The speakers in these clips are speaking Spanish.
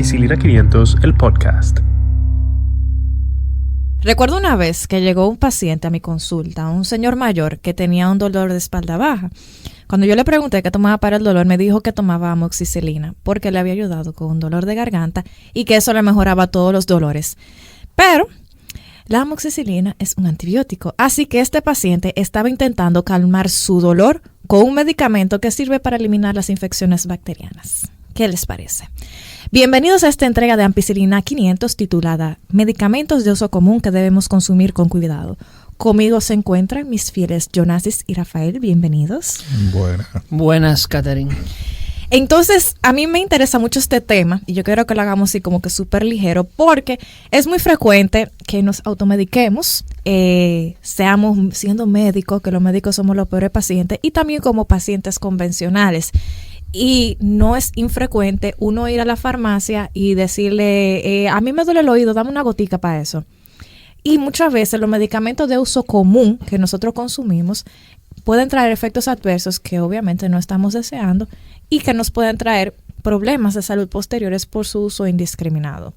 Ampicilina 500, el podcast. Recuerdo una vez que llegó un paciente a mi consulta, un señor mayor que tenía un dolor de espalda baja. Cuando yo le pregunté qué tomaba para el dolor, me dijo que tomaba amoxicilina porque le había ayudado con un dolor de garganta y que eso le mejoraba todos los dolores. Pero la amoxicilina es un antibiótico, así que este paciente estaba intentando calmar su dolor con un medicamento que sirve para eliminar las infecciones bacterianas. ¿Qué les parece? Bienvenidos a esta entrega de Ampicilina 500 titulada Medicamentos de uso común que debemos consumir con cuidado. Conmigo se encuentran mis fieles Jonasis y Rafael. Bienvenidos. Buenas, Catherine. Entonces, a mí me interesa mucho este tema y yo quiero que lo hagamos así como que súper ligero porque es muy frecuente que nos automediquemos, seamos siendo médicos, que los médicos somos los peores pacientes y también como pacientes convencionales. Y no es infrecuente uno ir a la farmacia y decirle, a mí me duele el oído, dame una gotica para eso. Y muchas veces los medicamentos de uso común que nosotros consumimos pueden traer efectos adversos que obviamente no estamos deseando y que nos pueden traer problemas de salud posteriores por su uso indiscriminado.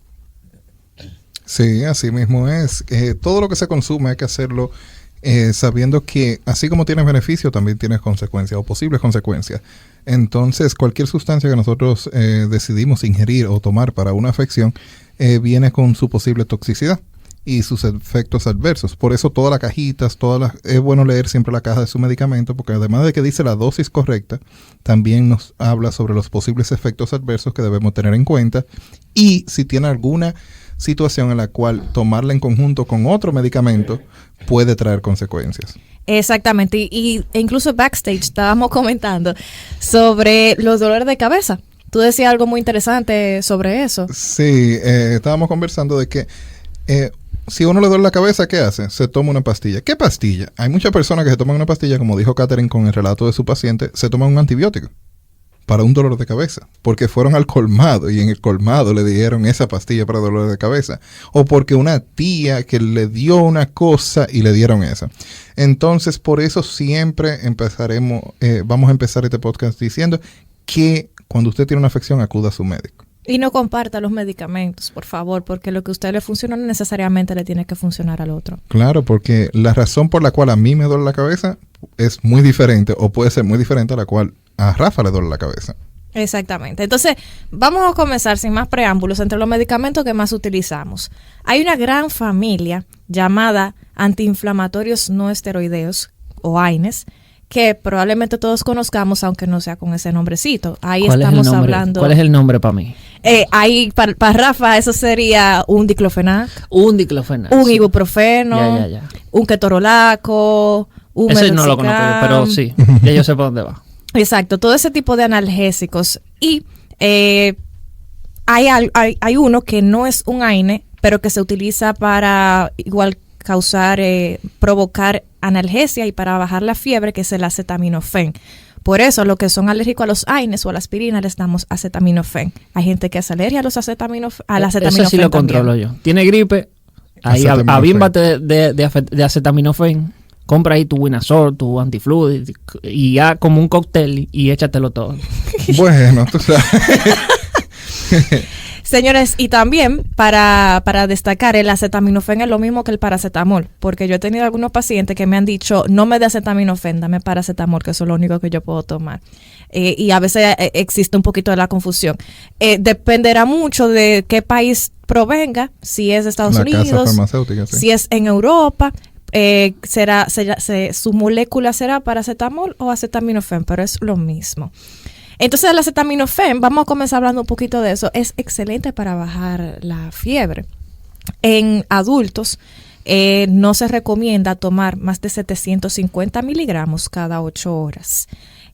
Sí, así mismo es. Todo lo que se consume hay que hacerlo sabiendo que así como tiene beneficio, también tiene consecuencias o posibles consecuencias. Entonces, cualquier sustancia que nosotros decidimos ingerir o tomar para una afección viene con su posible toxicidad y sus efectos adversos. Por eso todas las cajitas, es bueno leer siempre la caja de su medicamento, porque además de que dice la dosis correcta, también nos habla sobre los posibles efectos adversos que debemos tener en cuenta y si tiene alguna situación en la cual tomarla en conjunto con otro medicamento puede traer consecuencias. Exactamente, e incluso backstage estábamos comentando sobre los dolores de cabeza. Tú decías algo muy interesante sobre eso. Sí, estábamos conversando de que si uno le duele la cabeza, ¿qué hace? Se toma una pastilla. ¿Qué pastilla? Hay muchas personas que se toman una pastilla, como dijo Catherine con el relato de su paciente, se toman un antibiótico para un dolor de cabeza, porque fueron al colmado y en el colmado le dieron esa pastilla para dolor de cabeza, o porque una tía que le dio una cosa y le dieron esa. Entonces, por eso siempre vamos a empezar este podcast diciendo que cuando usted tiene una afección, acuda a su médico. Y no comparta los medicamentos, por favor, porque lo que a usted le funciona no necesariamente le tiene que funcionar al otro. Claro, porque la razón por la cual a mí me duele la cabeza es muy diferente o puede ser muy diferente a la cual a Rafa le duele la cabeza. Exactamente. Entonces, vamos a comenzar sin más preámbulos entre los medicamentos que más utilizamos. Hay una gran familia llamada antiinflamatorios no esteroideos o AINES, que probablemente todos conozcamos, aunque no sea con ese nombrecito. Ahí estamos hablando. ¿Cuál es el nombre para mí? Ahí, para Rafa, eso sería un diclofenac. Un diclofenac. Un ibuprofeno. Un ketorolaco. Un ese no lo conozco yo, pero sí, ya yo sé por dónde va. Exacto, todo ese tipo de analgésicos. Y hay uno que no es un AINE, pero que se utiliza para igual provocar analgesia y para bajar la fiebre, que es el acetaminofén. Por eso, los que son alérgicos a los AINES o a la aspirina, les damos acetaminofén. Hay gente que es alergia a los acetaminofén. Eso sí lo controlo yo. Tiene gripe, ahí avínbate de acetaminofén. Compra ahí tu Winazor, tu Antifluid y ya como un cóctel y échatelo todo. Bueno, tú sabes. Señores, y también para destacar, el acetaminofén es lo mismo que el paracetamol, porque yo he tenido algunos pacientes que me han dicho, no me dé acetaminofén, dame paracetamol, que eso es lo único que yo puedo tomar. Y a veces existe un poquito de la confusión. Dependerá mucho de qué país provenga, si es de Estados Unidos, casa farmacéutica, sí. Si es en Europa, su molécula será paracetamol o acetaminofén, pero es lo mismo. Entonces el acetaminofén, vamos a comenzar hablando un poquito de eso, es excelente para bajar la fiebre. En adultos no se recomienda tomar más de 750 miligramos cada 8 horas.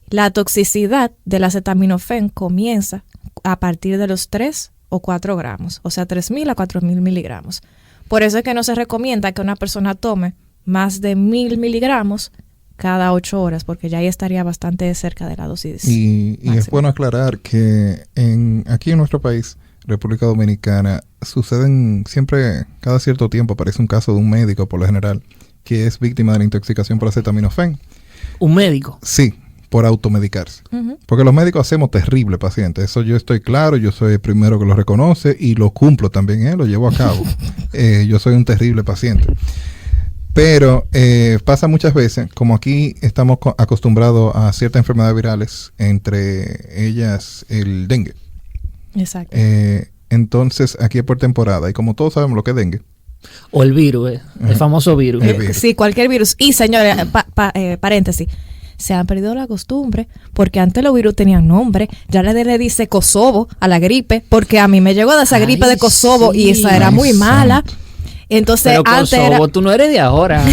La toxicidad del acetaminofén comienza a partir de los 3 o 4 gramos, o sea 3.000 a 4.000 miligramos. Por eso es que no se recomienda que una persona tome más de 1.000 miligramos cada 8 horas, porque ya ahí estaría bastante cerca de la dosis. Y es bueno aclarar que aquí en nuestro país, República Dominicana, suceden siempre, cada cierto tiempo aparece un caso de un médico, por lo general, que es víctima de la intoxicación por acetaminofén. ¿Un médico? Sí, por automedicarse. Ujú. Porque los médicos hacemos terrible pacientes. Eso yo estoy claro, yo soy el primero que lo reconoce y lo cumplo también, lo llevo a cabo. Yo soy un terrible paciente. Pero pasa muchas veces, como aquí estamos acostumbrados a ciertas enfermedades virales, entre ellas el dengue. Exacto. Entonces, aquí es por temporada y como todos sabemos lo que es dengue. O el virus, el famoso virus. El virus. Sí, cualquier virus. Y señores, paréntesis, se han perdido la costumbre porque antes los virus tenían nombre. Ya le dice Kosovo a la gripe, porque a mí me llegó de esa gripe de Kosovo sí. y esa era muy mala. Entonces, Pero antes Kosovo, tú no eres de ahora.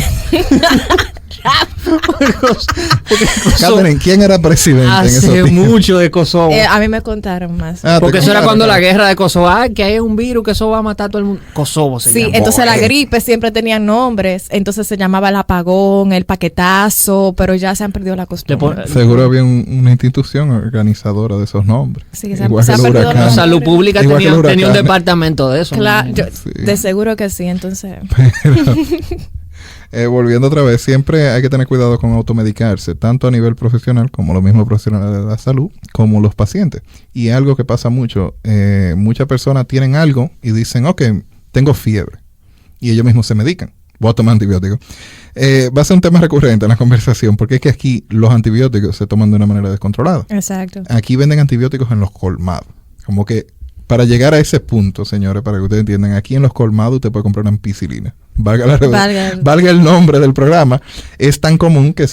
Catherine, ¿quién era presidente en esos Hace tiempos? mucho de Kosovo. a mí me contaron más. Ah, Porque te eso era contaron. cuando la guerra de Kosovo, que hay un virus que eso va a matar a todo el mundo. Kosovo se Sí, llama. entonces la gripe siempre tenía nombres. Entonces se llamaba el apagón, el paquetazo, pero ya se han perdido la costumbre. Seguro había una institución organizadora de esos nombres. Sí, se Igual ha que el perdido huracán. los Salud Pública Igual que el tenía un huracán. departamento de eso. Claro, me yo- imagino. Sí. de seguro que sí, entonces. Volviendo otra vez, siempre hay que tener cuidado con automedicarse, tanto a nivel profesional como los mismos profesionales de la salud, como los pacientes. Y algo que pasa mucho, muchas personas tienen algo y dicen, ok, tengo fiebre. Y ellos mismos se medican. Voy a tomar antibióticos. Va a ser un tema recurrente en la conversación, porque es que aquí los antibióticos se toman de una manera descontrolada. Exacto. Aquí venden antibióticos en los colmados. Como que para llegar a ese punto, señores, para que ustedes entiendan, aquí en los colmados usted puede comprar una ampicilina. Valga el nombre del programa. Es tan común que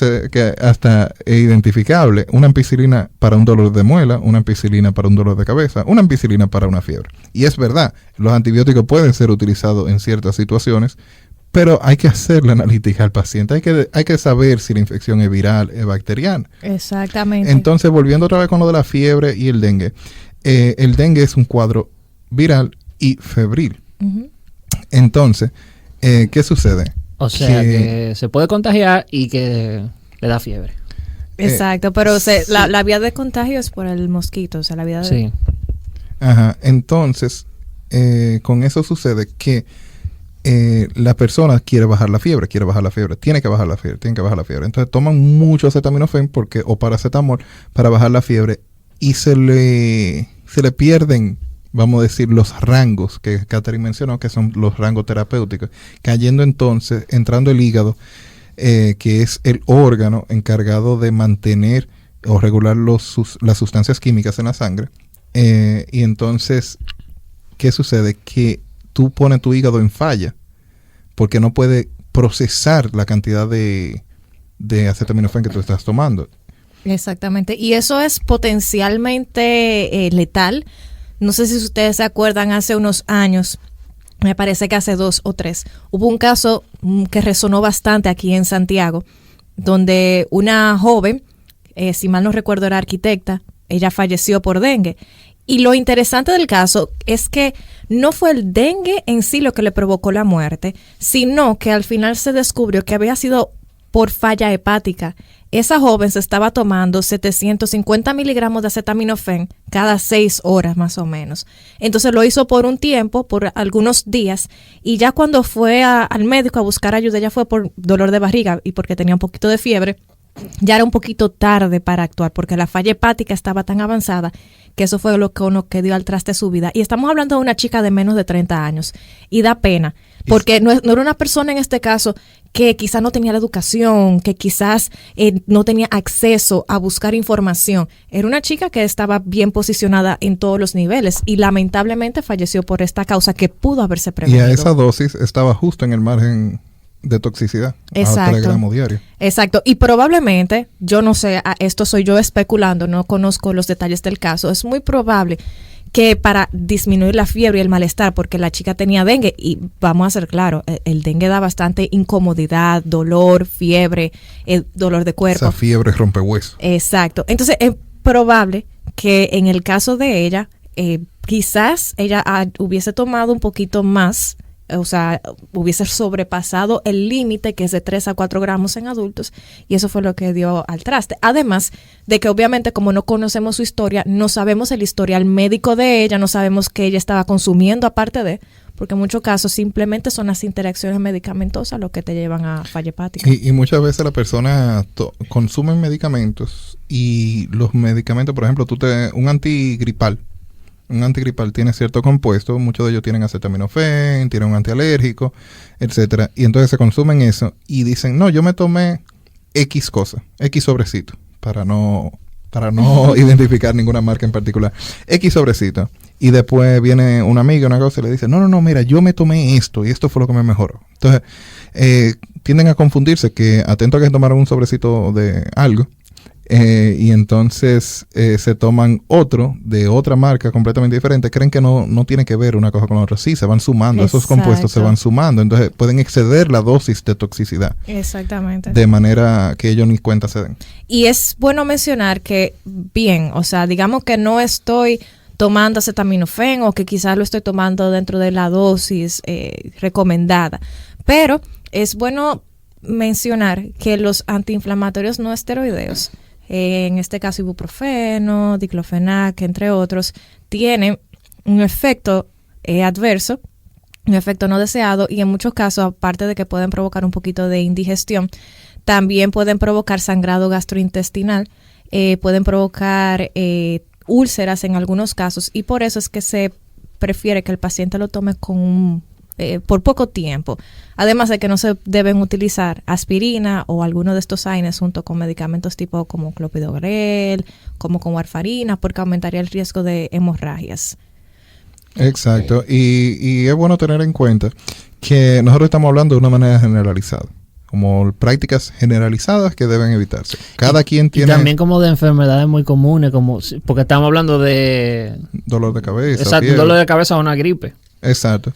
hasta es identificable. Una ampicilina para un dolor de muela, una ampicilina para un dolor de cabeza, una ampicilina para una fiebre. Y es verdad, los antibióticos pueden ser utilizados en ciertas situaciones, pero hay que hacer la analítica al paciente. Hay que saber si la infección es viral, es bacteriana. Exactamente. Entonces, volviendo otra vez con lo de la fiebre y el dengue. El dengue es un cuadro viral y febril. Ujú. Entonces, ¿qué sucede? O sea, que se puede contagiar y que le da fiebre. Exacto, pero sí. la vía de contagio es por el mosquito, o sea, la vía de... Sí. Ajá. Entonces, con eso sucede que la persona quiere bajar la fiebre, tiene que bajar la fiebre. Entonces, toman mucho acetaminofén o paracetamol para bajar la fiebre y se le pierden, vamos a decir, los rangos que Catherine mencionó, que son los rangos terapéuticos, entrando el hígado, que es el órgano encargado de mantener o regular las sustancias químicas en la sangre. Y entonces, ¿qué sucede? Que tú pones tu hígado en falla porque no puede procesar la cantidad de acetaminofén que tú estás tomando. Exactamente, y eso es potencialmente letal. No sé si ustedes se acuerdan, hace unos años, me parece que hace 2 o 3, hubo un caso que resonó bastante aquí en Santiago, donde una joven, si mal no recuerdo era arquitecta, ella falleció por dengue. Y lo interesante del caso es que no fue el dengue en sí lo que le provocó la muerte, sino que al final se descubrió que había sido por falla hepática. Esa joven se estaba tomando 750 miligramos de acetaminofén cada 6 horas más o menos. Entonces lo hizo por un tiempo, por algunos días, y ya cuando fue al médico a buscar ayuda, ella fue por dolor de barriga y porque tenía un poquito de fiebre. Ya era un poquito tarde para actuar porque la falla hepática estaba tan avanzada que eso fue lo que dio al traste su vida. Y estamos hablando de una chica de menos de 30 años y da pena porque no era una persona en este caso que quizás no tenía la educación, que quizás no tenía acceso a buscar información. Era una chica que estaba bien posicionada en todos los niveles y lamentablemente falleció por esta causa que pudo haberse prevenido. Y a esa dosis estaba justo en el margen de toxicidad, Exacto. a 3 gramos diarios. Exacto, y probablemente, yo no sé, esto soy yo especulando, no conozco los detalles del caso, es muy probable que para disminuir la fiebre y el malestar, porque la chica tenía dengue, y vamos a ser claros, el dengue da bastante incomodidad, dolor, fiebre, dolor de cuerpo. Esa fiebre rompehueso. Exacto, entonces es probable que en el caso de ella, quizás ella hubiese tomado un poquito más, o sea, hubiese sobrepasado el límite que es de 3 a 4 gramos en adultos y eso fue lo que dio al traste. Además de que obviamente como no conocemos su historia, no sabemos el historial médico de ella, no sabemos qué ella estaba consumiendo aparte de, porque en muchos casos simplemente son las interacciones medicamentosas lo que te llevan a falla hepática. Y muchas veces la persona consumen medicamentos y los medicamentos, por ejemplo, un antigripal tiene cierto compuesto, muchos de ellos tienen acetaminofén, tienen un antialérgico, etcétera, y entonces se consumen eso y dicen, no, yo me tomé X cosa, X sobrecito, para no identificar ninguna marca en particular, X sobrecito, y después viene una amiga, una cosa, y le dice, no, mira, yo me tomé esto, y esto fue lo que me mejoró. Entonces, tienden a confundirse, que atento a que se tomaron un sobrecito de algo, y entonces se toman otro de otra marca completamente diferente, creen que no tiene que ver una cosa con la otra, sí, se van sumando, esos compuestos se van sumando, entonces pueden exceder la dosis de toxicidad. Exactamente. De manera que ellos ni cuenta se den. Y es bueno mencionar que, bien, o sea, digamos que no estoy tomando acetaminofén o que quizás lo estoy tomando dentro de la dosis recomendada, pero es bueno mencionar que los antiinflamatorios no esteroideos, en este caso ibuprofeno, diclofenac, entre otros, tienen un efecto adverso, un efecto no deseado, y en muchos casos, aparte de que pueden provocar un poquito de indigestión, también pueden provocar sangrado gastrointestinal, pueden provocar úlceras en algunos casos, y por eso es que se prefiere que el paciente lo tome por poco tiempo. Además de que no se deben utilizar aspirina o alguno de estos AINES junto con medicamentos tipo como clopidogrel, como con warfarina, porque aumentaría el riesgo de hemorragias. Exacto. Y es bueno tener en cuenta que nosotros estamos hablando de una manera generalizada, como prácticas generalizadas que deben evitarse. Cada quien tiene... Y también como de enfermedades muy comunes, porque estamos hablando de... dolor de cabeza. Exacto, dolor de cabeza o una gripe. Exacto.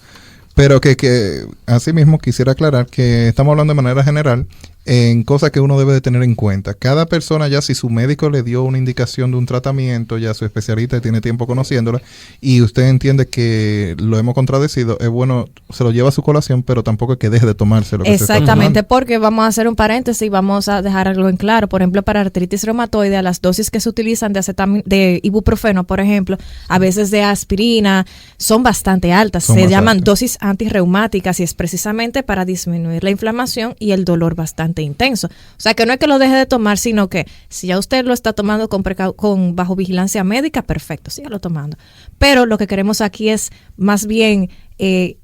Pero que asimismo quisiera aclarar que estamos hablando de manera general en cosas que uno debe de tener en cuenta. Cada persona, ya si su médico le dio una indicación de un tratamiento, ya su especialista tiene tiempo conociéndola y usted entiende que lo hemos contradecido, es bueno, se lo lleva a su colación, pero tampoco es que deje de tomárselo. Exactamente, porque vamos a hacer un paréntesis y vamos a dejar algo en claro. Por ejemplo, para artritis reumatoide, las dosis que se utilizan de ibuprofeno, por ejemplo, a veces de aspirina, son bastante altas. Se llaman dosis antirreumáticas y es precisamente para disminuir la inflamación y el dolor bastante intenso. O sea, que no es que lo deje de tomar, sino que si ya usted lo está tomando con bajo vigilancia médica, perfecto, sígalo tomando. Pero lo que queremos aquí es más bien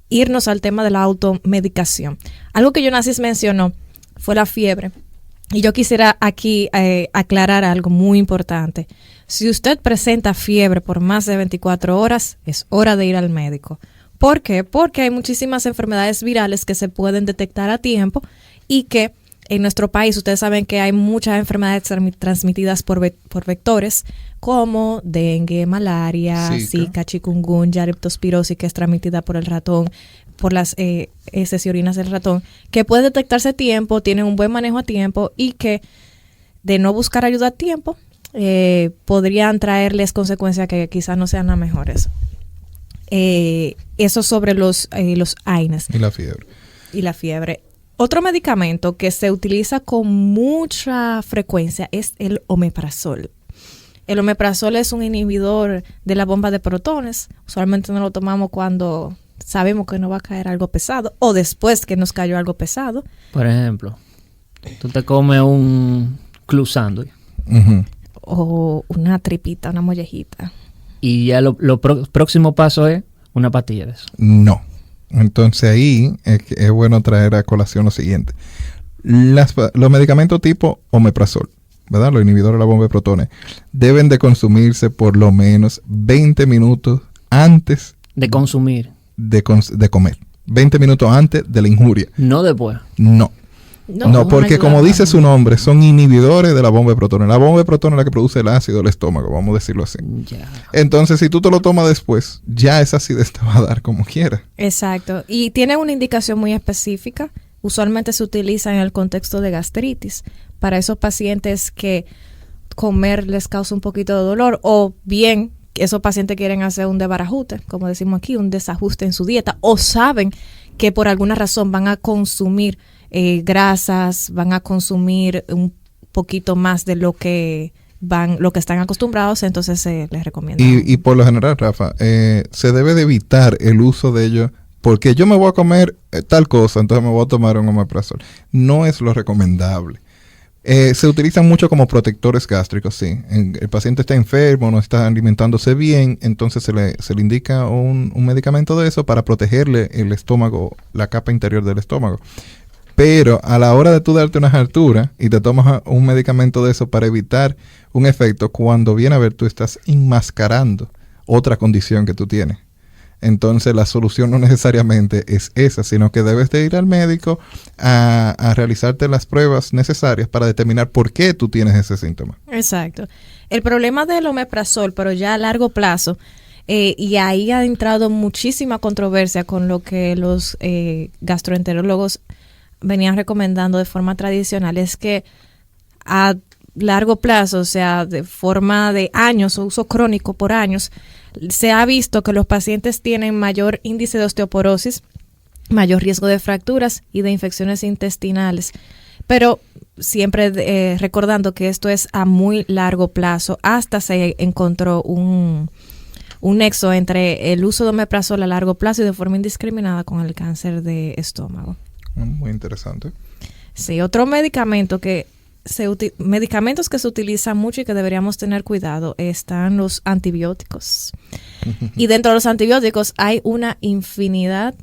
irnos al tema de la automedicación. Algo que Yonasis mencionó fue la fiebre. Y yo quisiera aquí aclarar algo muy importante. Si usted presenta fiebre por más de 24 horas, es hora de ir al médico. ¿Por qué? Porque hay muchísimas enfermedades virales que se pueden detectar a tiempo y que en nuestro país, ustedes saben que hay muchas enfermedades transmitidas por vectores como dengue, malaria, zika, chikungunya, leptospirosis, que es transmitida por el ratón, por las heces y orinas del ratón, que puede detectarse a tiempo, tienen un buen manejo a tiempo y que de no buscar ayuda a tiempo podrían traerles consecuencias que quizás no sean las mejores. Eso sobre los AINES. Y la fiebre. Otro medicamento que se utiliza con mucha frecuencia es el omeprazol. El omeprazol es un inhibidor de la bomba de protones. Usualmente no lo tomamos cuando sabemos que nos va a caer algo pesado o después que nos cayó algo pesado. Por ejemplo, tú te comes un club sándwich. O una tripita, una mollejita. Y ya lo próximo paso es una pastilla de eso. No. Entonces ahí es bueno traer a colación lo siguiente. Los medicamentos tipo omeprazol, ¿verdad? Los inhibidores de la bomba de protones, deben de consumirse por lo menos 20 minutos antes de consumir. De comer. 20 minutos antes de la injuria. No después. No, porque como dice su nombre, son inhibidores de la bomba de protones. La bomba de protones es la que produce el ácido del estómago, vamos a decirlo así. Ya. Entonces, si tú te lo tomas después, ya esa acidez te va a dar como quiera. Exacto. Y tiene una indicación muy específica. Usualmente se utiliza en el contexto de gastritis. Para esos pacientes que comer les causa un poquito de dolor o bien esos pacientes quieren hacer un desbarajuste, como decimos aquí, un desajuste en su dieta o saben que por alguna razón van a consumir grasas, van a consumir un poquito más de lo que están acostumbrados, entonces se les recomienda. Y por lo general, Rafa, se debe de evitar el uso de ellos porque yo me voy a comer tal cosa, entonces me voy a tomar un omeprazol. No es lo recomendable. Se utilizan mucho como protectores gástricos, sí. El paciente está enfermo, no está alimentándose bien, entonces se le indica un medicamento de eso para protegerle el estómago, la capa interior del estómago. Pero a la hora de tú darte unas alturas y te tomas un medicamento de eso para evitar un efecto, cuando viene a ver tú estás enmascarando otra condición que tú tienes. Entonces la solución no necesariamente es esa, sino que debes de ir al médico a realizarte las pruebas necesarias para determinar por qué tú tienes ese síntoma. Exacto. El problema del omeprazol, pero ya a largo plazo, y ahí ha entrado muchísima controversia con lo que los gastroenterólogos venían recomendando de forma tradicional, es que a largo plazo, o sea, de forma de años o uso crónico por años, se ha visto que los pacientes tienen mayor índice de osteoporosis, mayor riesgo de fracturas y de infecciones intestinales. Pero siempre recordando que esto es a muy largo plazo, hasta se encontró un nexo entre el uso de omeprazol a largo plazo y de forma indiscriminada con el cáncer de estómago. Muy interesante. Sí, otro medicamentos que se utilizan mucho y que deberíamos tener cuidado están los antibióticos. Y dentro de los antibióticos hay una infinidad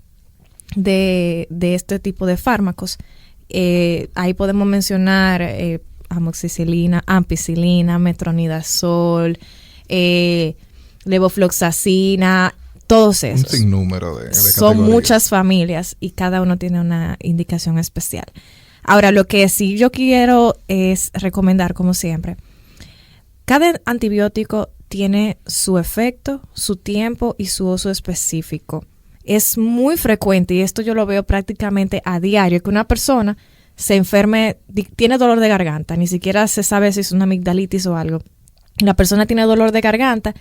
de este tipo de fármacos. Ahí podemos mencionar amoxicilina, ampicilina, metronidazol, levofloxacina, todos esos. Un sinnúmero de son categorías. muchas familias y cada uno tiene una indicación especial. Ahora, lo que sí yo quiero es recomendar, como siempre, cada antibiótico tiene su efecto, su tiempo y su uso específico. Es muy frecuente, y esto yo lo veo prácticamente a diario, que una persona se enferme, tiene dolor de garganta, ni siquiera se sabe si es una amigdalitis o algo. La persona tiene dolor de garganta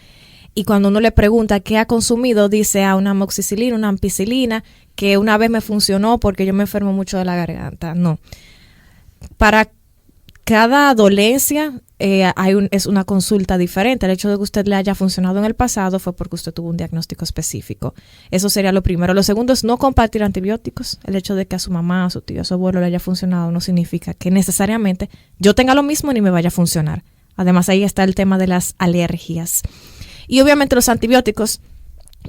y cuando uno le pregunta qué ha consumido, dice una amoxicilina, una ampicilina, que una vez me funcionó porque yo me enfermo mucho de la garganta. No. Para cada dolencia es una consulta diferente. El hecho de que usted le haya funcionado en el pasado fue porque usted tuvo un diagnóstico específico. Eso sería lo primero. Lo segundo es no compartir antibióticos. El hecho de que a su mamá, a su tío, a su abuelo le haya funcionado no significa que necesariamente yo tenga lo mismo ni me vaya a funcionar. Además, ahí está el tema de las alergias. Y obviamente los antibióticos,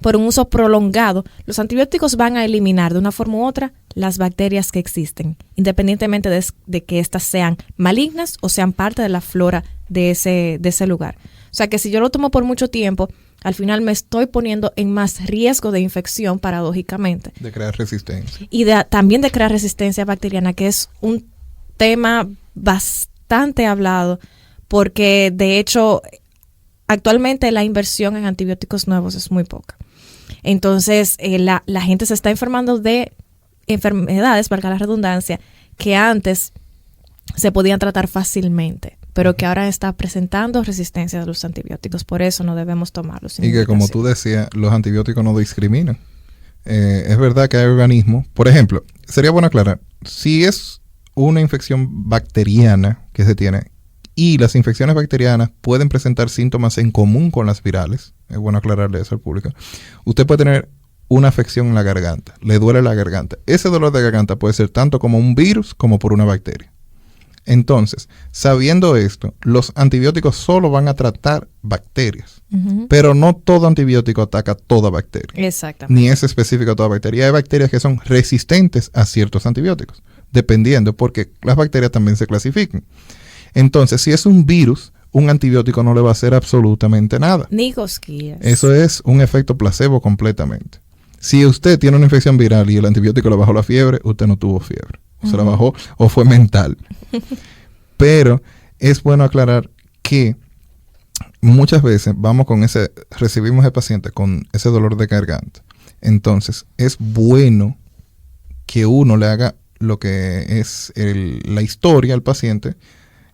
por un uso prolongado, los antibióticos van a eliminar de una forma u otra las bacterias que existen, independientemente de que éstas sean malignas o sean parte de la flora de ese lugar. O sea que si yo lo tomo por mucho tiempo, al final me estoy poniendo en más riesgo de infección, paradójicamente. De crear resistencia. Y también de crear resistencia bacteriana, que es un tema bastante hablado, porque de hecho actualmente la inversión en antibióticos nuevos es muy poca. Entonces, la gente se está enfermando de enfermedades, valga la redundancia, que antes se podían tratar fácilmente, pero que ahora está presentando resistencia a los antibióticos. Por eso no debemos tomarlos. Y que, como tú decías, los antibióticos no discriminan. Es verdad que hay organismos, por ejemplo, sería bueno aclarar, si es una infección bacteriana que se tiene, y las infecciones bacterianas pueden presentar síntomas en común con las virales, es bueno aclararle eso al público, usted puede tener una afección en la garganta, le duele la garganta. Ese dolor de garganta puede ser tanto como un virus como por una bacteria. Entonces, sabiendo esto, los antibióticos solo van a tratar bacterias, pero no todo antibiótico ataca toda bacteria. Exactamente. Ni es específico a toda bacteria. Hay bacterias que son resistentes a ciertos antibióticos, dependiendo, porque las bacterias también se clasifican. Entonces, si es un virus, un antibiótico no le va a hacer absolutamente nada. Ni cosquillas. Eso es un efecto placebo completamente. Si usted tiene una infección viral y el antibiótico le bajó la fiebre, usted no tuvo fiebre. O se la bajó o fue mental. Pero es bueno aclarar que muchas veces recibimos al paciente con ese dolor de garganta. Entonces, es bueno que uno le haga lo que es la historia al paciente,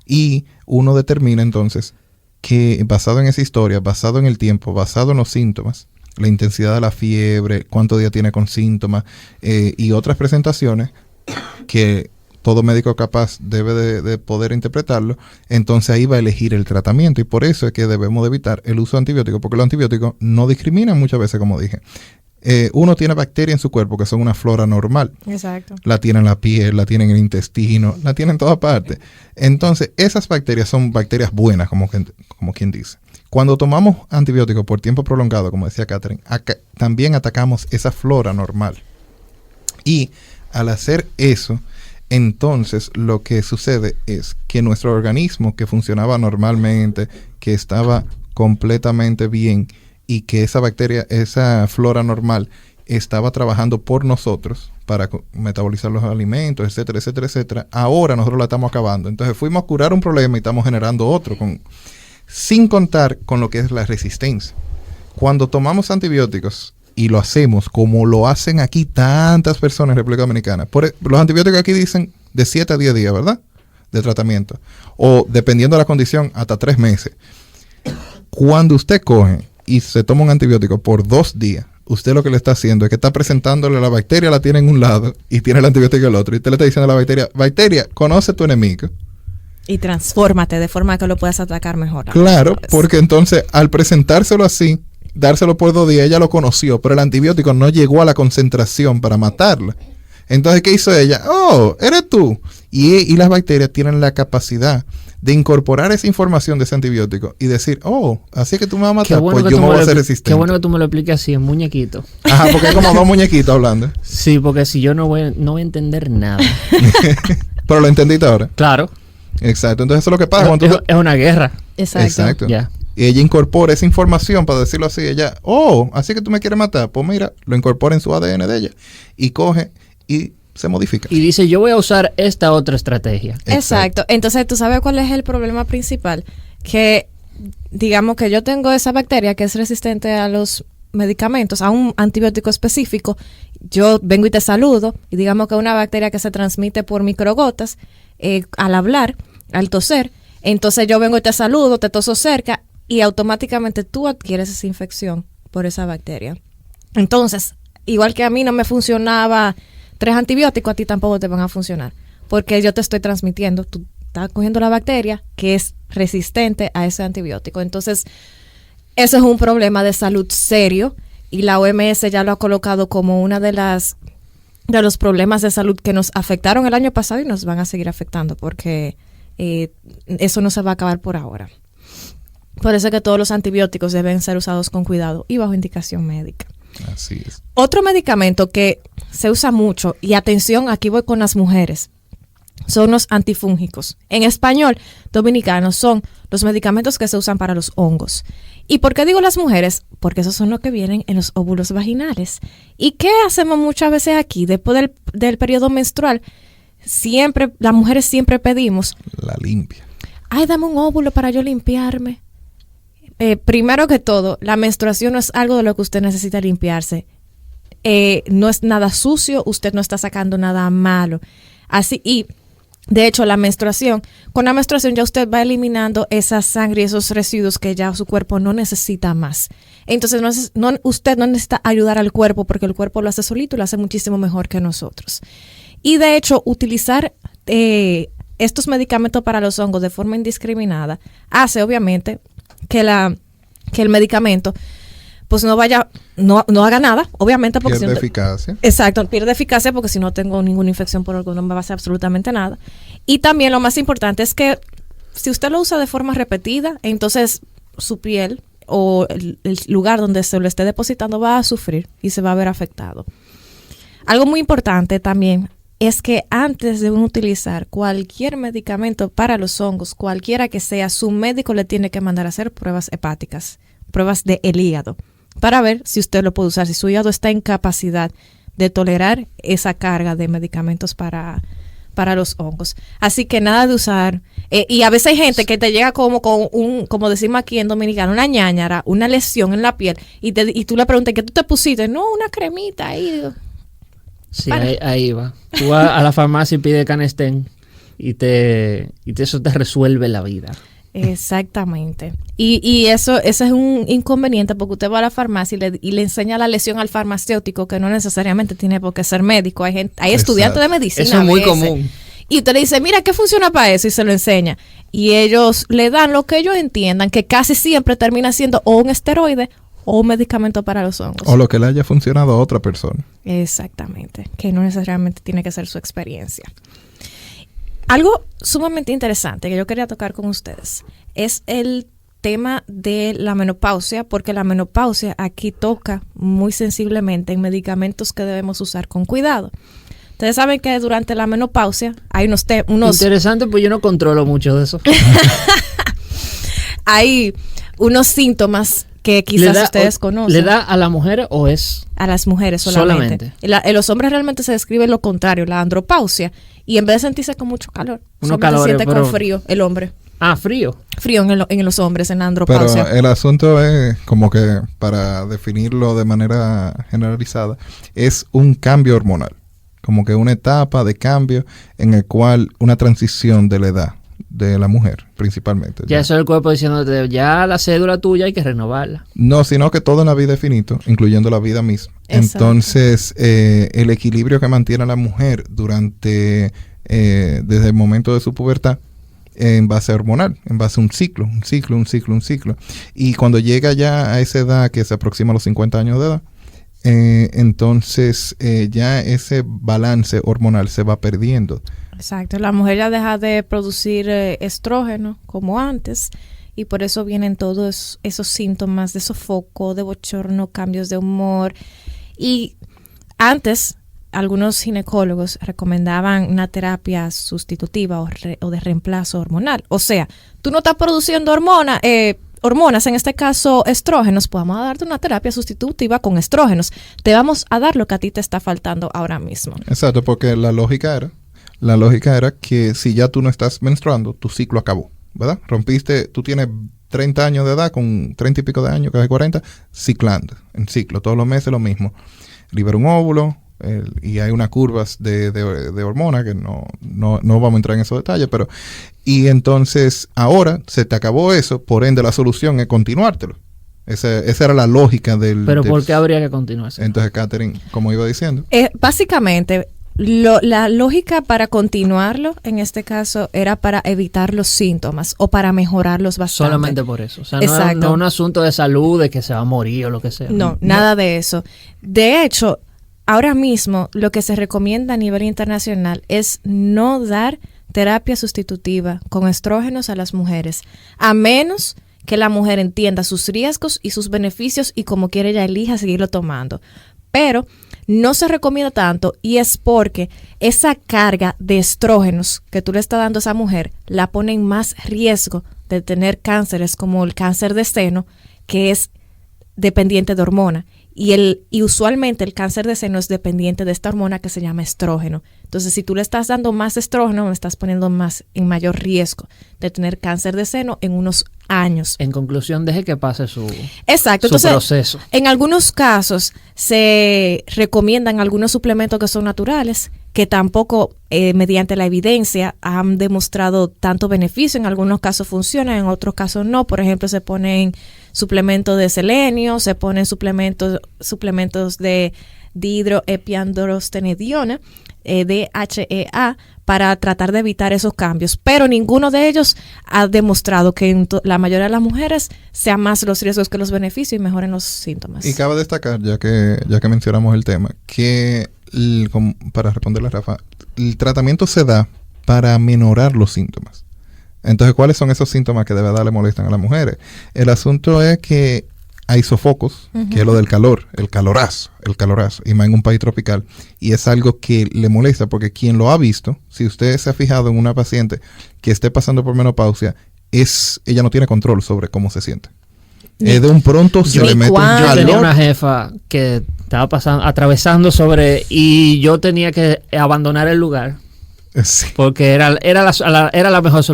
y uno determina entonces que basado en esa historia, basado en el tiempo, basado en los síntomas, la intensidad de la fiebre, cuántos días tiene con síntomas y otras presentaciones que todo médico capaz debe de poder interpretarlo, entonces ahí va a elegir el tratamiento. Y por eso es que debemos de evitar el uso de antibióticos, porque los antibióticos no discriminan muchas veces, como dije. uno tiene bacterias en su cuerpo que son una flora normal. Exacto. La tiene en la piel, la tiene en el intestino, la tiene en todas partes. Entonces, esas bacterias son bacterias buenas, como quien dice. Cuando tomamos antibióticos por tiempo prolongado, como decía Catherine, también atacamos esa flora normal. Y al hacer eso, entonces lo que sucede es que nuestro organismo, que funcionaba normalmente, que estaba completamente bien, y que esa bacteria, esa flora normal, estaba trabajando por nosotros para metabolizar los alimentos, etcétera, etcétera, etcétera. Ahora nosotros la estamos acabando. Entonces fuimos a curar un problema y estamos generando otro, sin contar con lo que es la resistencia. Cuando tomamos antibióticos, y lo hacemos como lo hacen aquí tantas personas en República Dominicana, los antibióticos aquí dicen de 7 a 10 días, ¿verdad? De tratamiento. O dependiendo de la condición, hasta 3 meses. Cuando usted coge y se toma un antibiótico por 2 días, usted lo que le está haciendo es que está presentándole a la bacteria, la tiene en un lado y tiene el antibiótico en el otro. Y usted le está diciendo a la bacteria, conoce tu enemigo. Y transfórmate de forma que lo puedas atacar mejor. Claro, porque entonces al presentárselo así, dárselo por 2 días, ella lo conoció, pero el antibiótico no llegó a la concentración para matarla. Entonces, ¿qué hizo ella? ¡Oh, eres tú! Y las bacterias tienen la capacidad de incorporar esa información de ese antibiótico y decir, oh, así es que tú me vas a matar, pues yo me voy a hacer resistente. Qué bueno que tú me lo expliques así, en muñequito. Ajá, porque hay como 2 muñequitos hablando. Sí, porque si yo no voy a entender nada. Pero lo entendiste ahora. Claro. Exacto, entonces eso es lo que pasa. Es una guerra. Exacto. Ya. Y ella incorpora esa información, para decirlo así, ella, oh, así que tú me quieres matar, pues mira, lo incorpora en su ADN de ella y coge y se modifica. Y dice, yo voy a usar esta otra estrategia. Exacto. Entonces, ¿tú sabes cuál es el problema principal? Que, digamos que yo tengo esa bacteria que es resistente a los medicamentos, a un antibiótico específico. Yo vengo y te saludo, y digamos que una bacteria que se transmite por microgotas, al hablar, al toser, entonces yo vengo y te saludo, te toso cerca, y automáticamente tú adquieres esa infección por esa bacteria. Entonces, igual que a mí no me funcionaba 3 antibióticos, a ti tampoco te van a funcionar, porque yo te estoy transmitiendo, tú estás cogiendo la bacteria que es resistente a ese antibiótico. Entonces, eso es un problema de salud serio, y la OMS ya lo ha colocado como una de los problemas de salud que nos afectaron el año pasado y nos van a seguir afectando, porque eso no se va a acabar por ahora. Por eso es que todos los antibióticos deben ser usados con cuidado y bajo indicación médica. Así es. Otro medicamento que se usa mucho, y atención, aquí voy con las mujeres, son los antifúngicos. En español dominicano son los medicamentos que se usan para los hongos. ¿Y por qué digo las mujeres? Porque esos son los que vienen en los óvulos vaginales. ¿Y qué hacemos muchas veces aquí? Después del periodo menstrual, siempre, las mujeres siempre pedimos, la limpia. Ay, dame un óvulo para yo limpiarme. Primero que todo, la menstruación no es algo de lo que usted necesita limpiarse. No es nada sucio, usted no está sacando nada malo. Así, y de hecho, con la menstruación ya usted va eliminando esa sangre y esos residuos que ya su cuerpo no necesita más. Entonces, usted no necesita ayudar al cuerpo, porque el cuerpo lo hace solito y lo hace muchísimo mejor que nosotros. Y de hecho, utilizar estos medicamentos para los hongos de forma indiscriminada hace, obviamente, que el medicamento pues no haga nada, obviamente, porque pierde eficacia. Exacto, pierde eficacia, porque si no tengo ninguna infección por algo no me va a hacer absolutamente nada. Y también lo más importante es que si usted lo usa de forma repetida, entonces su piel o el lugar donde se lo esté depositando va a sufrir y se va a ver afectado. Algo muy importante también es que antes de uno utilizar cualquier medicamento para los hongos, cualquiera que sea, su médico le tiene que mandar a hacer pruebas hepáticas, pruebas del hígado, para ver si usted lo puede usar, si su hígado está en capacidad de tolerar esa carga de medicamentos para los hongos. Así que nada de usar. Y a veces hay gente que te llega como con como decimos aquí en Dominicano, una ñáñara, una lesión en la piel, y tú le preguntas, ¿qué tú te pusiste? No, una cremita ahí. Sí, ahí va. Tú vas a la farmacia y pides Canestén y eso te resuelve la vida. Exactamente. Y eso es un inconveniente, porque usted va a la farmacia y le enseña la lesión al farmacéutico, que no necesariamente tiene por qué ser médico. Hay estudiantes de medicina. Eso es muy común. Y usted le dice, mira, ¿qué funciona para eso? Y se lo enseña. Y ellos le dan lo que ellos entiendan, que casi siempre termina siendo o un esteroide o un medicamento para los hongos. O lo que le haya funcionado a otra persona. Exactamente, que no necesariamente tiene que ser su experiencia. Algo sumamente interesante que yo quería tocar con ustedes es el tema de la menopausia, porque la menopausia aquí toca muy sensiblemente en medicamentos que debemos usar con cuidado. Ustedes saben que durante la menopausia hay unos interesante, pues yo no controlo mucho de eso. Hay unos síntomas que quizás ustedes conocen. ¿Le da a la mujer o es? A las mujeres solamente. En los hombres realmente se describe lo contrario, la andropausia, y en vez de sentirse con mucho calor, se siente con frío el hombre. Ah, frío. Frío en los hombres, en la andropausia. Pero el asunto es como que, para definirlo de manera generalizada, es un cambio hormonal. Como que una etapa de cambio en el cual una transición de la edad de la mujer, principalmente. Ya eso es el cuerpo diciéndote, ya la cédula tuya hay que renovarla. No, sino que todo en la vida es finito, incluyendo la vida misma. Exacto. Entonces, el equilibrio que mantiene la mujer durante, desde el momento de su pubertad, en base hormonal, en base a un ciclo. Y cuando llega ya a esa edad que se aproxima a los 50 años de edad, entonces ya ese balance hormonal se va perdiendo. Exacto, la mujer ya deja de producir estrógeno como antes y por eso vienen todos esos síntomas de sofoco, de bochorno, cambios de humor. Y antes algunos ginecólogos recomendaban una terapia sustitutiva o de reemplazo hormonal. O sea, tú no estás produciendo hormonas, en este caso estrógenos, pues vamos a darte una terapia sustitutiva con estrógenos. Te vamos a dar lo que a ti te está faltando ahora mismo. Exacto, porque la lógica era que si ya tú no estás menstruando, tu ciclo acabó, ¿verdad? Rompiste, tú tienes 30 años de edad, con 30 y pico de años, casi 40, ciclando, en ciclo, todos los meses lo mismo. Libera un óvulo, y hay unas curvas de hormona que no vamos a entrar en esos detalles, pero y entonces ahora se te acabó eso, por ende la solución es continuártelo. Esa era la lógica del... Pero ¿por qué habría que continuarse? Entonces, Catherine, como iba diciendo. Básicamente, la lógica para continuarlo, en este caso, era para evitar los síntomas o para mejorarlos bastante. Solamente por eso. O sea, no es un asunto de salud, de que se va a morir o lo que sea. No, nada de eso. De hecho, ahora mismo lo que se recomienda a nivel internacional es no dar terapia sustitutiva con estrógenos a las mujeres, a menos que la mujer entienda sus riesgos y sus beneficios y como quiere ella elija seguirlo tomando. Pero no se recomienda tanto y es porque esa carga de estrógenos que tú le estás dando a esa mujer la pone en más riesgo de tener cánceres como el cáncer de seno, que es dependiente de hormona. Y usualmente el cáncer de seno es dependiente de esta hormona que se llama estrógeno. Entonces, si tú le estás dando más estrógeno, le estás poniendo en mayor riesgo de tener cáncer de seno en unos años. En conclusión, deje que pase su proceso. En algunos casos se recomiendan algunos suplementos que son naturales, que tampoco mediante la evidencia han demostrado tanto beneficio. En algunos casos funcionan, en otros casos no. Por ejemplo, se ponen suplementos de selenio, se ponen suplementos de dihidroepiandrostenediona, DHEA, para tratar de evitar esos cambios. Pero ninguno de ellos ha demostrado que en la mayoría de las mujeres sean más los riesgos que los beneficios y mejoren los síntomas. Y cabe destacar, ya que mencionamos el tema, que para responderle a Rafa, el tratamiento se da para minorar los síntomas. Entonces, ¿cuáles son esos síntomas que de verdad le molestan a las mujeres? El asunto es que hay sofocos, que es lo del calor, el calorazo, y más en un país tropical, y es algo que le molesta porque quien lo ha visto, si usted se ha fijado en una paciente que esté pasando por menopausia, ella no tiene control sobre cómo se siente. De un pronto se le mete un calor. Yo tenía una jefa que estaba atravesando y yo tenía que abandonar el lugar. Sí. Porque era la mejor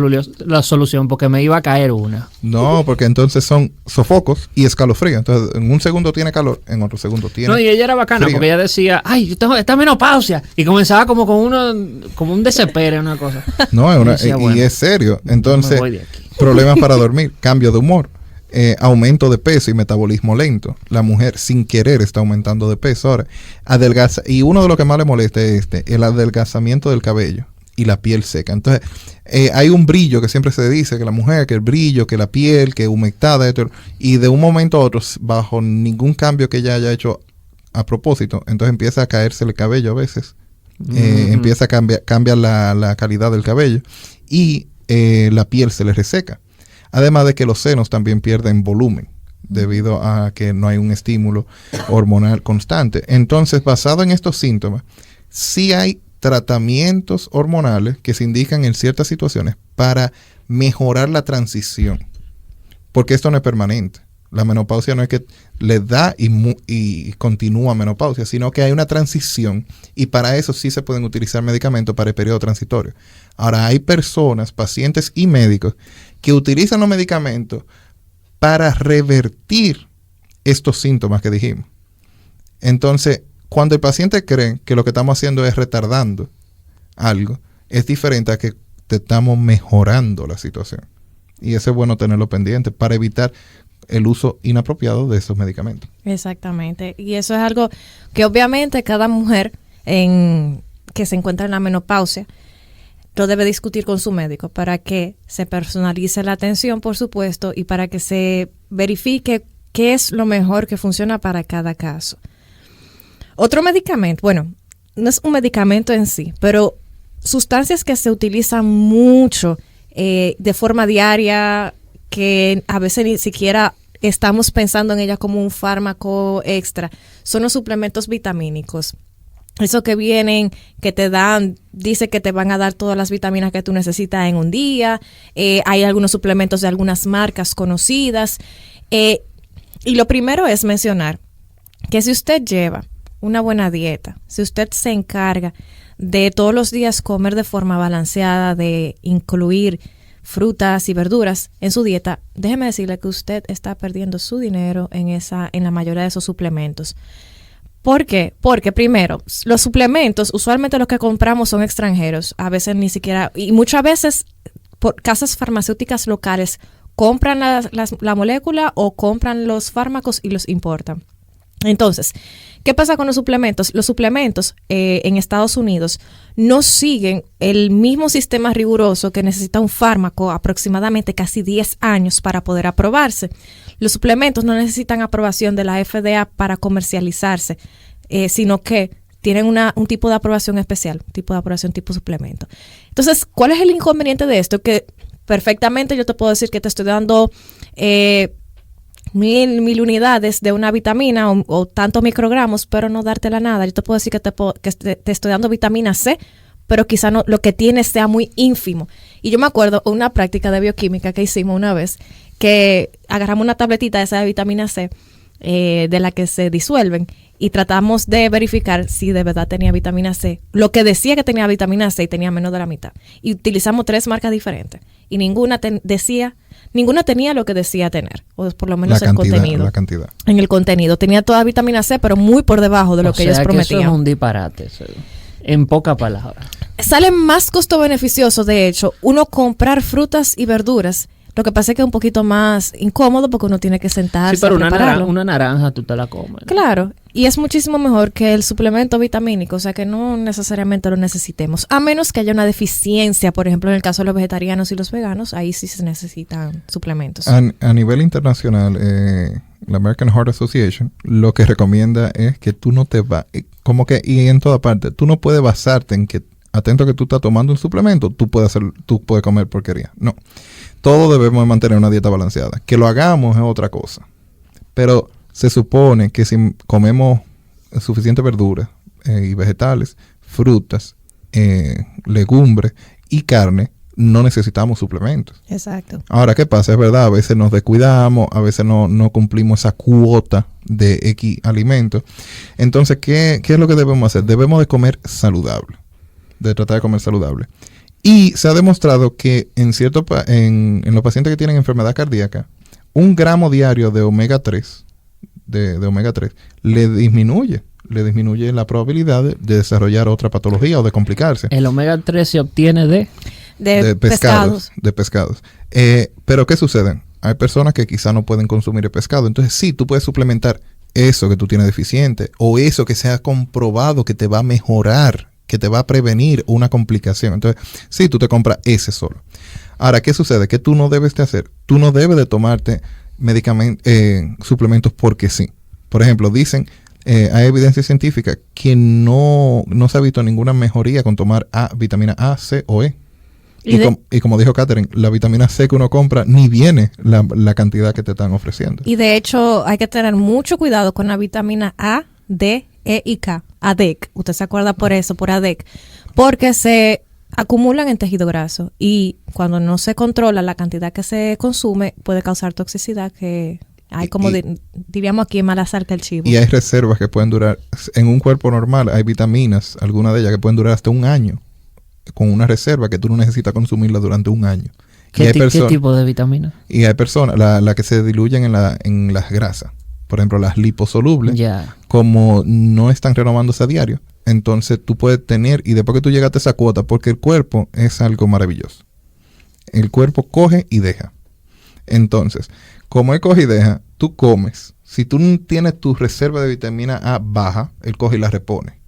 solución, porque me iba a caer una. No, porque entonces son sofocos y escalofrío. Entonces, en un segundo tiene calor, en otro segundo tiene No, y ella era bacana, frío. Porque ella decía, ay, yo tengo esta menopausia. Y comenzaba como como un desespero, una cosa. No, y es serio. Entonces, problemas para dormir, cambio de humor, aumento de peso y metabolismo lento. La mujer sin querer está aumentando de peso. Ahora, adelgaza. Y uno de los que más le molesta es el adelgazamiento del cabello y la piel seca. Entonces, hay un brillo que siempre se dice que la mujer, que el brillo, que la piel, que humectada, y de un momento a otro, bajo ningún cambio que ella haya hecho a propósito, entonces empieza a caerse el cabello a veces. Empieza a cambiar la calidad del cabello y la piel se le reseca. Además de que los senos también pierden volumen debido a que no hay un estímulo hormonal constante. Entonces, basado en estos síntomas, sí hay tratamientos hormonales que se indican en ciertas situaciones para mejorar la transición, porque esto no es permanente. La menopausia no es que le da y continúa menopausia, sino que hay una transición y para eso sí se pueden utilizar medicamentos para el periodo transitorio. Ahora, hay personas, pacientes y médicos que utilizan los medicamentos para revertir estos síntomas que dijimos. Entonces, cuando el paciente cree que lo que estamos haciendo es retardando algo, es diferente a que te estamos mejorando la situación. Y eso es bueno tenerlo pendiente para evitar el uso inapropiado de esos medicamentos. Exactamente. Y eso es algo que obviamente cada mujer que se encuentra en la menopausia lo debe discutir con su médico para que se personalice la atención, por supuesto, y para que se verifique qué es lo mejor que funciona para cada caso. Otro medicamento, bueno, no es un medicamento en sí, pero sustancias que se utilizan mucho de forma diaria, que a veces ni siquiera estamos pensando en ella como un fármaco extra, son los suplementos vitamínicos. Eso que vienen, que te dan, dice que te van a dar todas las vitaminas que tú necesitas en un día. Hay algunos suplementos de algunas marcas conocidas. Y lo primero es mencionar que si usted lleva una buena dieta, si usted se encarga de todos los días comer de forma balanceada, de incluir frutas y verduras en su dieta, déjeme decirle que usted está perdiendo su dinero en la mayoría de esos suplementos. ¿Por qué? Porque primero, los suplementos, usualmente los que compramos son extranjeros, a veces ni siquiera, y muchas veces por casas farmacéuticas locales compran la molécula o compran los fármacos y los importan. Entonces, ¿qué pasa con los suplementos? Los suplementos en Estados Unidos no siguen el mismo sistema riguroso que necesita un fármaco, aproximadamente casi 10 años para poder aprobarse. Los suplementos no necesitan aprobación de la FDA para comercializarse, sino que tienen un tipo de aprobación especial, un tipo de aprobación tipo suplemento. Entonces, ¿cuál es el inconveniente de esto? Que perfectamente yo te puedo decir que te estoy dando 1000 unidades de una vitamina o tantos microgramos, pero no dártela nada. Yo te puedo decir que te estoy dando vitamina C, pero quizá no, lo que tienes sea muy ínfimo. Y yo me acuerdo una práctica de bioquímica que hicimos una vez, que agarramos una tabletita de esa de vitamina C, de la que se disuelven, y tratamos de verificar si de verdad tenía vitamina C. Lo que decía que tenía vitamina C y tenía menos de la mitad. Y utilizamos 3 marcas diferentes. Y ninguna tenía lo que decía tener, o por lo menos el contenido. La cantidad. En el contenido. Tenía toda vitamina C, pero muy por debajo de lo que ellos prometían. Eso es un disparate, en pocas palabras. Sale más costo beneficioso, de hecho, uno comprar frutas y verduras. Lo que pasa es que es un poquito más incómodo porque uno tiene que sentarse. Sí, pero a una naranja tú te la comes. Claro, y es muchísimo mejor que el suplemento vitamínico, o sea que no necesariamente lo necesitemos, a menos que haya una deficiencia, por ejemplo en el caso de los vegetarianos y los veganos, ahí sí se necesitan suplementos. A nivel internacional, la American Heart Association lo que recomienda es que tú no te vas, como que, y en toda parte, tú no puedes basarte en que, atento a que tú estás tomando un suplemento, tú puedes comer porquería. No. Todos debemos mantener una dieta balanceada. Que lo hagamos es otra cosa. Pero se supone que si comemos suficiente verdura y vegetales, frutas, legumbres y carne, no necesitamos suplementos. Exacto. Ahora, ¿qué pasa? Es verdad, a veces nos descuidamos, a veces no cumplimos esa cuota de X alimentos. Entonces, ¿qué es lo que debemos hacer? Debemos de comer saludable. De tratar de comer saludable. Y se ha demostrado que en los pacientes que tienen enfermedad cardíaca, 1 gramo diario de omega 3, de omega 3, le disminuye la probabilidad de desarrollar otra patología o de complicarse. El omega 3 se obtiene de pescados. De pescados. Pero ¿qué sucede? Hay personas que quizá no pueden consumir el pescado. Entonces sí, tú puedes suplementar eso que tú tienes deficiente o eso que se ha comprobado que te va a mejorar que te va a prevenir una complicación. Entonces, sí, tú te compras ese solo. Ahora, ¿qué sucede? ¿Qué tú no debes de hacer? Tú no debes de tomarte suplementos porque sí. Por ejemplo, dicen, hay evidencia científica que no se ha visto ninguna mejoría con tomar vitamina A, C o E. Y como dijo Catherine, la vitamina C que uno compra ni viene la cantidad que te están ofreciendo. Y de hecho hay que tener mucho cuidado con la vitamina A, D, E y K. ADEC, usted se acuerda por eso, por ADEC, porque se acumulan en tejido graso y cuando no se controla la cantidad que se consume puede causar toxicidad que hay como diríamos aquí mala sal que el chivo. Y hay reservas que pueden durar, en un cuerpo normal hay vitaminas, algunas de ellas que pueden durar hasta un año, con una reserva que tú no necesitas consumirla durante un año. ¿Qué tipo de vitamina? Y hay personas, la que se diluyen en las grasas, por ejemplo las liposolubles, como no están renovándose a diario, entonces tú puedes tener, y después que tú llegaste a esa cuota, porque el cuerpo es algo maravilloso. El cuerpo coge y deja. Entonces, como él coge y deja, tú comes. Si tú no tienes tu reserva de vitamina A baja, él coge y la repone,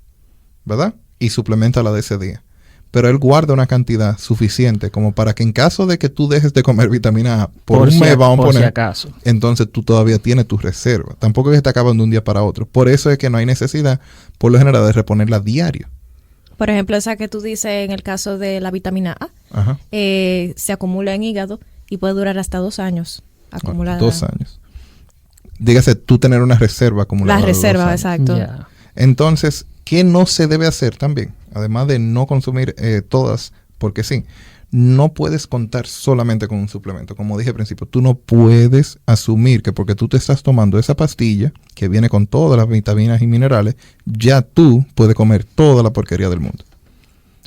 ¿verdad? Y suplementa la de ese día. Pero él guarda una cantidad suficiente como para que en caso de que tú dejes de comer vitamina A por un mes, vamos a poner, si acaso, entonces tú todavía tienes tu reserva. Tampoco es que está acabando de un día para otro. Por eso es que no hay necesidad, por lo general, de reponerla diario. Por ejemplo, esa que tú dices en el caso de la vitamina A, se acumula en hígado y puede durar hasta 2 años acumulada. 2 años. Dígase, tú tener una reserva acumulada. La reserva, exacto. Yeah. Entonces, ¿qué no se debe hacer también? Además de no consumir todas, porque sí, no puedes contar solamente con un suplemento. Como dije al principio, tú no puedes asumir que porque tú te estás tomando esa pastilla que viene con todas las vitaminas y minerales, ya tú puedes comer toda la porquería del mundo.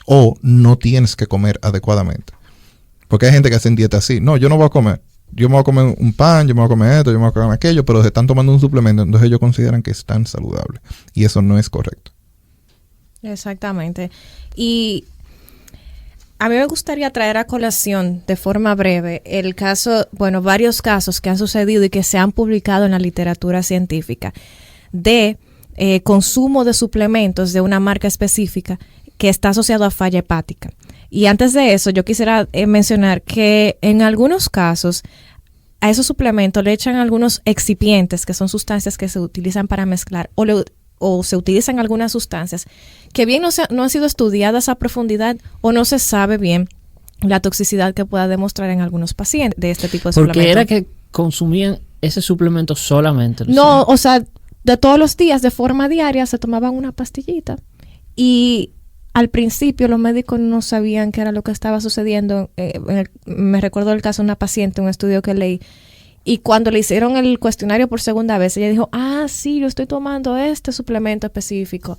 O no tienes que comer adecuadamente. Porque hay gente que hace dieta así. No, yo no voy a comer. Yo me voy a comer un pan, yo me voy a comer esto, yo me voy a comer aquello, pero se están tomando un suplemento, entonces ellos consideran que es tan saludable. Y eso no es correcto. Exactamente. Y a mí me gustaría traer a colación de forma breve el caso, varios casos que han sucedido y que se han publicado en la literatura científica de consumo de suplementos de una marca específica que está asociado a falla hepática. Y antes de eso, yo quisiera mencionar que en algunos casos a esos suplementos le echan algunos excipientes, que son sustancias que se utilizan para mezclar, o se utilizan algunas sustancias que bien no han sido estudiadas a profundidad o no se sabe bien la toxicidad que pueda demostrar en algunos pacientes de este tipo de suplementos. Porque era que consumían ese suplemento solamente. No, o sea, de todos los días, de forma diaria, se tomaban una pastillita. Y al principio los médicos no sabían qué era lo que estaba sucediendo. Me recuerdo el caso de una paciente, un estudio que leí, y cuando le hicieron el cuestionario por segunda vez, ella dijo, sí, yo estoy tomando este suplemento específico.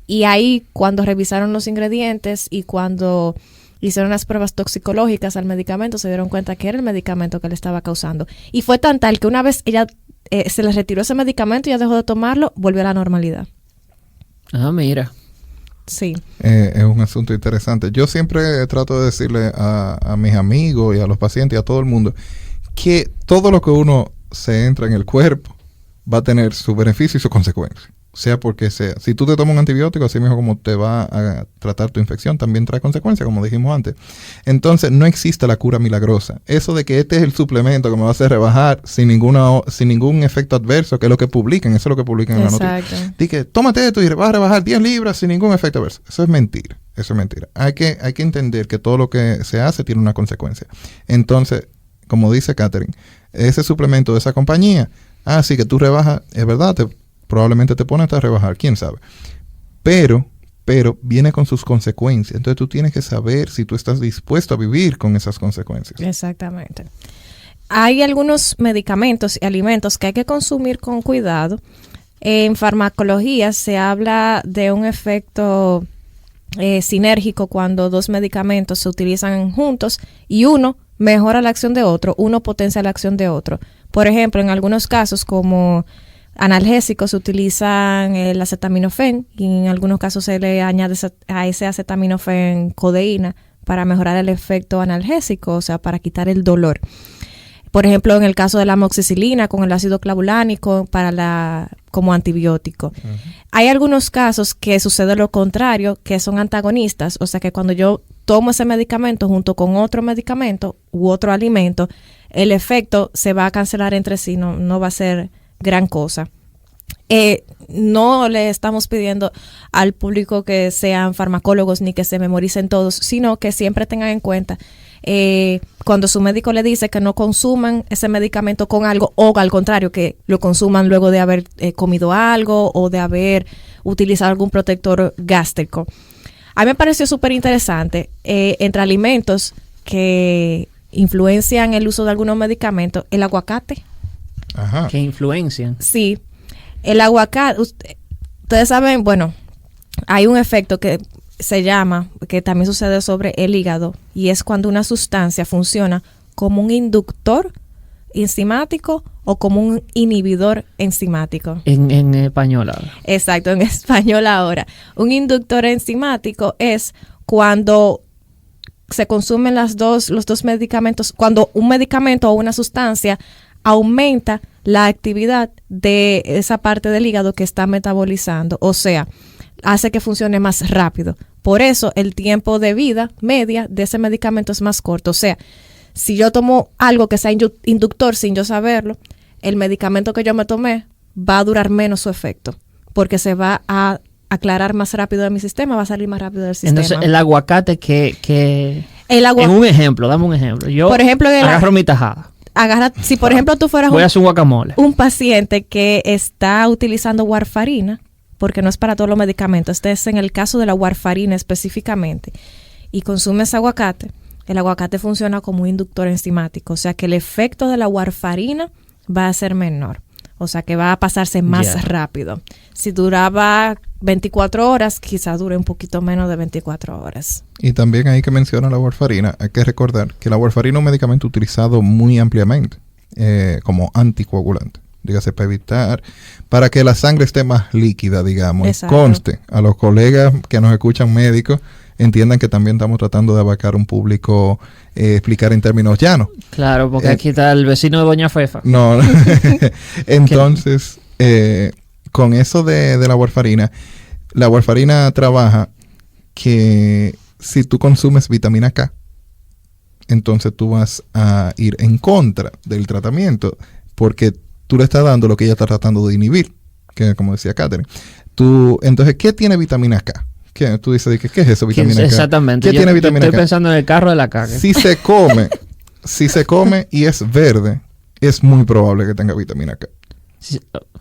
Y ahí, cuando revisaron los ingredientes y cuando hicieron las pruebas toxicológicas al medicamento, se dieron cuenta que era el medicamento que le estaba causando. Y fue tan tal que una vez ella se le retiró ese medicamento y ya dejó de tomarlo, volvió a la normalidad. Mira. Sí. Es un asunto interesante. Yo siempre trato de decirle a mis amigos y a los pacientes y a todo el mundo que todo lo que uno se entra en el cuerpo va a tener su beneficio y su consecuencia. Sea porque sea. Si tú te tomas un antibiótico, así mismo como te va a tratar tu infección, también trae consecuencias, como dijimos antes. Entonces, no existe la cura milagrosa. Eso de que este es el suplemento que me va a hacer rebajar sin ningún efecto adverso, que es lo que publican, eso es lo que publican en la noticia. Dice, tómate esto y vas a rebajar 10 libras sin ningún efecto adverso. Eso es mentira. Eso es mentira. Hay que entender que todo lo que se hace tiene una consecuencia. Entonces, como dice Catherine, ese suplemento de esa compañía, sí que tú rebajas, es verdad, probablemente te pone hasta rebajar, quién sabe. Pero viene con sus consecuencias. Entonces tú tienes que saber si tú estás dispuesto a vivir con esas consecuencias. Exactamente. Hay algunos medicamentos y alimentos que hay que consumir con cuidado. En farmacología se habla de un efecto sinérgico cuando 2 medicamentos se utilizan juntos y uno mejora la acción de otro, uno potencia la acción de otro. Por ejemplo, en algunos casos como analgésicos se utilizan el acetaminofén y en algunos casos se le añade a ese acetaminofén codeína para mejorar el efecto analgésico, o sea, para quitar el dolor. Por ejemplo, en el caso de la amoxicilina con el ácido clavulánico para la como antibiótico. Hay algunos casos que sucede lo contrario, que son antagonistas, o sea que cuando yo tomo ese medicamento junto con otro medicamento u otro alimento, el efecto se va a cancelar entre sí, no va a ser gran cosa. No le estamos pidiendo al público que sean farmacólogos ni que se memoricen todos, sino que siempre tengan en cuenta cuando su médico le dice que no consuman ese medicamento con algo, o al contrario, que lo consuman luego de haber comido algo o de haber utilizado algún protector gástrico. A mí me pareció súper interesante entre alimentos que influencian el uso de algunos medicamentos, el aguacate. Ajá. Que influencian. Sí, el aguacate, ustedes saben, bueno, hay un efecto que se llama, que también sucede sobre el hígado, y es cuando una sustancia funciona como un inductor enzimático o como un inhibidor enzimático. En español ahora. Exacto, en español ahora. Un inductor enzimático es cuando se consumen los dos medicamentos, cuando un medicamento o una sustancia aumenta la actividad de esa parte del hígado que está metabolizando, o sea, hace que funcione más rápido. Por eso el tiempo de vida media de ese medicamento es más corto. O sea, si yo tomo algo que sea inductor sin yo saberlo, el medicamento que yo me tomé va a durar menos su efecto, porque se va a aclarar más rápido de mi sistema, va a salir más rápido del sistema. Entonces, el aguacate en un ejemplo, dame un ejemplo. Yo por ejemplo, agarro mi tajada. Si por ejemplo tú fueras voy a hacer un guacamole, un paciente que está utilizando warfarina, porque no es para todos los medicamentos, este es en el caso de la warfarina específicamente, y consumes aguacate, el aguacate funciona como un inductor enzimático, o sea que el efecto de la warfarina va a ser menor, o sea que va a pasarse más rápido. Si duraba 24 horas, quizás dure un poquito menos de 24 horas. Y también ahí que menciona la warfarina, hay que recordar que la warfarina es un medicamento utilizado muy ampliamente como anticoagulante. Dígase, para que la sangre esté más líquida, digamos. Exacto. Conste a los colegas que nos escuchan médicos, entiendan que también estamos tratando de abarcar un público, explicar en términos llanos. Claro, porque aquí está el vecino de Doña Fefa. No, entonces, con eso de la warfarina trabaja que si tú consumes vitamina K, entonces tú vas a ir en contra del tratamiento, porque tú le estás dando lo que ella está tratando de inhibir, que como decía Catherine. Entonces, ¿qué tiene vitamina K? ¿Qué? Tú dices, ¿qué es eso, vitamina K? Exactamente. ¿Qué tiene vitamina K? Estoy pensando en el carro de la caca. Si se come y es verde, es muy probable que tenga vitamina K.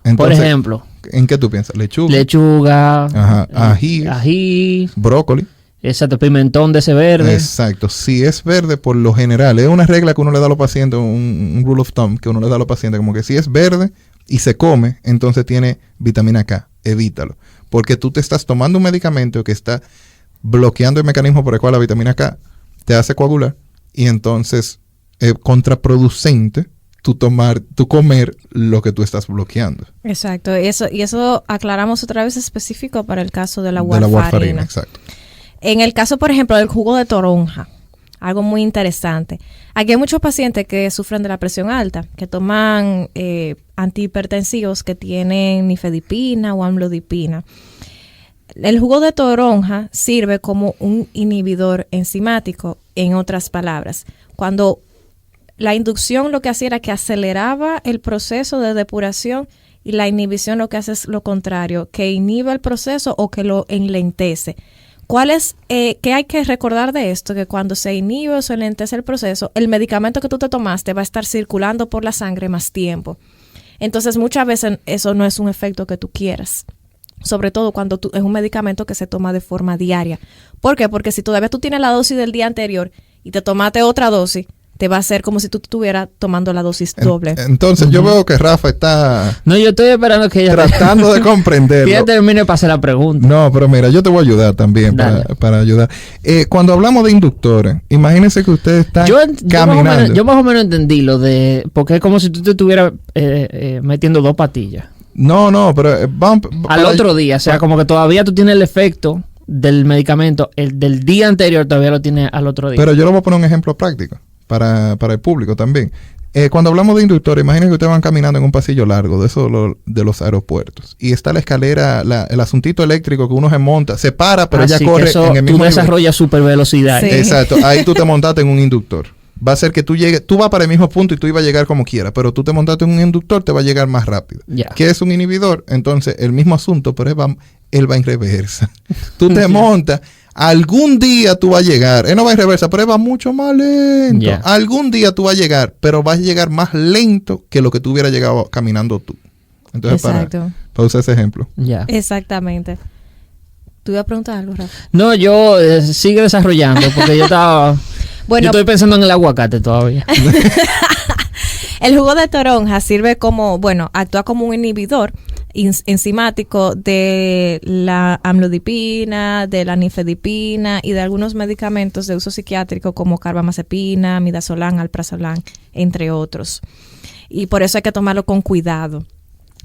Entonces, por ejemplo, ¿en qué tú piensas? Lechuga, ajá, ají, brócoli. Exacto, pimentón de ese verde. Exacto. Si es verde, por lo general, es una regla que uno le da a los pacientes, un rule of thumb que uno le da a los pacientes, como que si es verde y se come, entonces tiene vitamina K. Evítalo. Porque tú te estás tomando un medicamento que está bloqueando el mecanismo por el cual la vitamina K te hace coagular, y entonces es contraproducente tú comer lo que tú estás bloqueando. Exacto. Y eso aclaramos otra vez específico para el caso de la warfarina. Exacto. En el caso, por ejemplo, del jugo de toronja, algo muy interesante. Aquí hay muchos pacientes que sufren de la presión alta, que toman antihipertensivos que tienen nifedipina o amlodipina. El jugo de toronja sirve como un inhibidor enzimático, en otras palabras. Cuando la inducción lo que hacía era que aceleraba el proceso de depuración, y la inhibición lo que hace es lo contrario, que inhibe el proceso o que lo enlentece. ¿Qué hay que recordar de esto? Que cuando se inhibe o se enlentece el proceso, el medicamento que tú te tomaste va a estar circulando por la sangre más tiempo. Entonces, muchas veces eso no es un efecto que tú quieras. Sobre todo cuando es un medicamento que se toma de forma diaria. ¿Por qué? Porque si todavía tú tienes la dosis del día anterior y te tomaste otra dosis, te va a hacer como si tú estuvieras tomando la dosis doble. Entonces, yo veo que Rafa está... No, yo estoy esperando que ella... tratando de comprenderlo. Que ella termine para hacer la pregunta. No, pero mira, yo te voy a ayudar también para ayudar. Cuando hablamos de inductores, imagínense que usted está caminando. Yo más o menos entendí lo de... Porque es como si tú te estuvieras metiendo dos patillas. No, pero... al otro día, o sea, como que todavía tú tienes el efecto del medicamento, el del día anterior todavía lo tienes al otro día. Pero yo le voy a poner un ejemplo práctico para el público también. Cuando hablamos de inductores, imaginen que ustedes van caminando en un pasillo largo de eso de los aeropuertos y está la escalera, el asuntito eléctrico que uno se monta, se para, pero ella corre en el mismo tú desarrollas super velocidad. Sí. Exacto, ahí tú te montaste en un inductor. Va a ser que tú llegues, tú vas para el mismo punto y tú ibas a llegar como quieras, pero tú te montaste en un inductor, te va a llegar más rápido. Yeah. ¿Qué es un inhibidor? Entonces, el mismo asunto, pero él va en reversa. Tú te montas, algún día tú vas a llegar. Él no va en reversa, pero él va mucho más lento. Yeah. Algún día tú vas a llegar, pero vas a llegar más lento que lo que tú hubieras llegado caminando tú. Entonces, Exacto. para usar ese ejemplo. Ya. Exactamente. ¿Tú ibas a preguntar algo, Rafa? No, yo sigue desarrollando porque yo estoy pensando en el aguacate todavía. El jugo de toronja sirve como, actúa como un inhibidor enzimático de la amlodipina, de la nifedipina y de algunos medicamentos de uso psiquiátrico como carbamazepina, midazolam, alprazolam, entre otros. Y por eso hay que tomarlo con cuidado.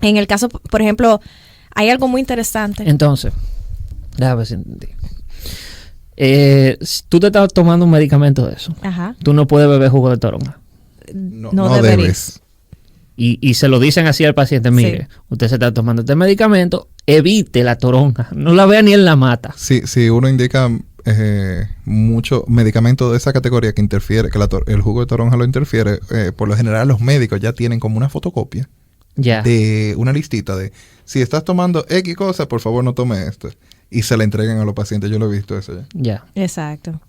En el caso, por ejemplo, hay algo muy interesante. Entonces, déjame ver si entendí. Si tú te estás tomando un medicamento de eso, Ajá. tú no puedes beber jugo de toronja. No deberías. debes. Y se lo dicen así al paciente, mire, usted se está tomando este medicamento, evite la toronja, no la vea ni en la mata. Si uno indica mucho medicamento de esa categoría que interfiere, que el jugo de toronja lo interfiere, por lo general los médicos ya tienen como una fotocopia de una listita de si estás tomando X cosa, por favor no tome esto. Y se la entregan a los pacientes. Yo lo he visto eso ya. Exacto.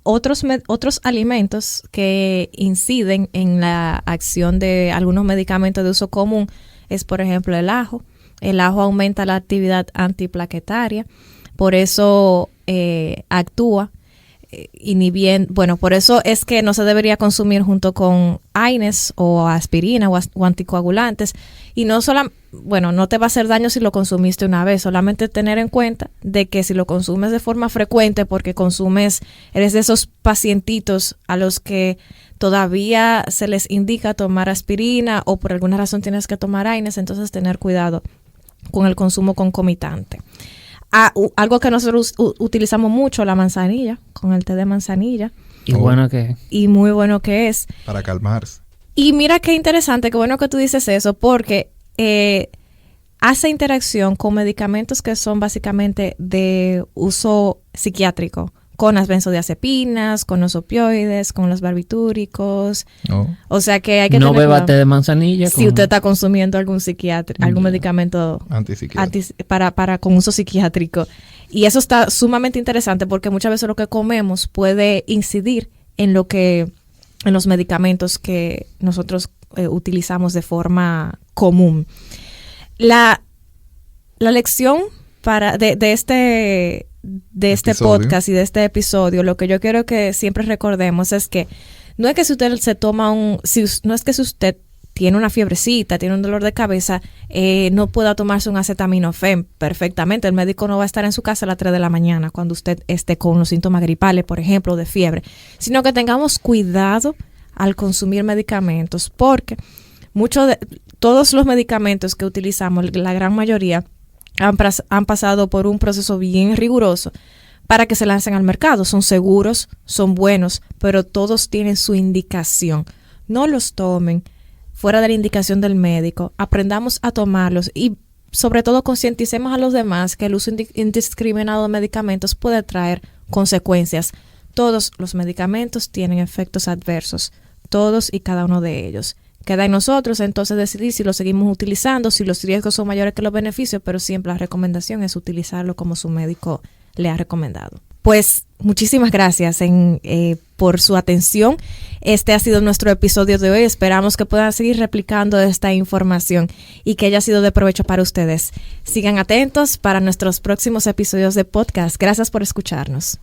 Otros alimentos que inciden en la acción de algunos medicamentos de uso común es, por ejemplo, el ajo. El ajo aumenta la actividad antiplaquetaria, por eso actúa inhibiendo. Bueno, por eso es que no se debería consumir junto con AINES o aspirina o anticoagulantes. Y no te va a hacer daño si lo consumiste una vez, solamente tener en cuenta de que si lo consumes de forma frecuente porque eres de esos pacientitos a los que todavía se les indica tomar aspirina o por alguna razón tienes que tomar AINES, entonces tener cuidado con el consumo concomitante. Algo que nosotros utilizamos mucho, la manzanilla, con el té de manzanilla. Y bueno que... Y muy bueno que es. Para calmarse. Y mira qué interesante, qué bueno que tú dices eso, porque hace interacción con medicamentos que son básicamente de uso psiquiátrico, con las benzodiazepinas, con los opioides, con los barbitúricos. Oh. O sea que hay que no tener beba cuidado té de manzanilla. si usted está consumiendo algún medicamento Antipsiquiátrico. para con uso psiquiátrico. Y eso está sumamente interesante porque muchas veces lo que comemos puede incidir en los medicamentos que nosotros utilizamos de forma común. La lección de este podcast y de este episodio, lo que yo quiero que siempre recordemos es que no es que si usted se toma si usted tiene una fiebrecita, tiene un dolor de cabeza, no pueda tomarse un acetaminofén perfectamente. El médico no va a estar en su casa a las 3 de la mañana cuando usted esté con los síntomas gripales, por ejemplo, de fiebre, sino que tengamos cuidado al consumir medicamentos, porque todos los medicamentos que utilizamos, la gran mayoría, han pasado por un proceso bien riguroso para que se lancen al mercado. Son seguros, son buenos, pero todos tienen su indicación. No los tomen fuera de la indicación del médico. Aprendamos a tomarlos y sobre todo concienticemos a los demás que el uso indiscriminado de medicamentos puede traer consecuencias. Todos los medicamentos tienen efectos adversos, todos y cada uno de ellos. Queda en nosotros entonces decidir si lo seguimos utilizando, si los riesgos son mayores que los beneficios, pero siempre la recomendación es utilizarlo como su médico le ha recomendado. Pues muchísimas gracias por su atención. Este ha sido nuestro episodio de hoy. Esperamos que puedan seguir replicando esta información y que haya sido de provecho para ustedes. Sigan atentos para nuestros próximos episodios de podcast. Gracias por escucharnos.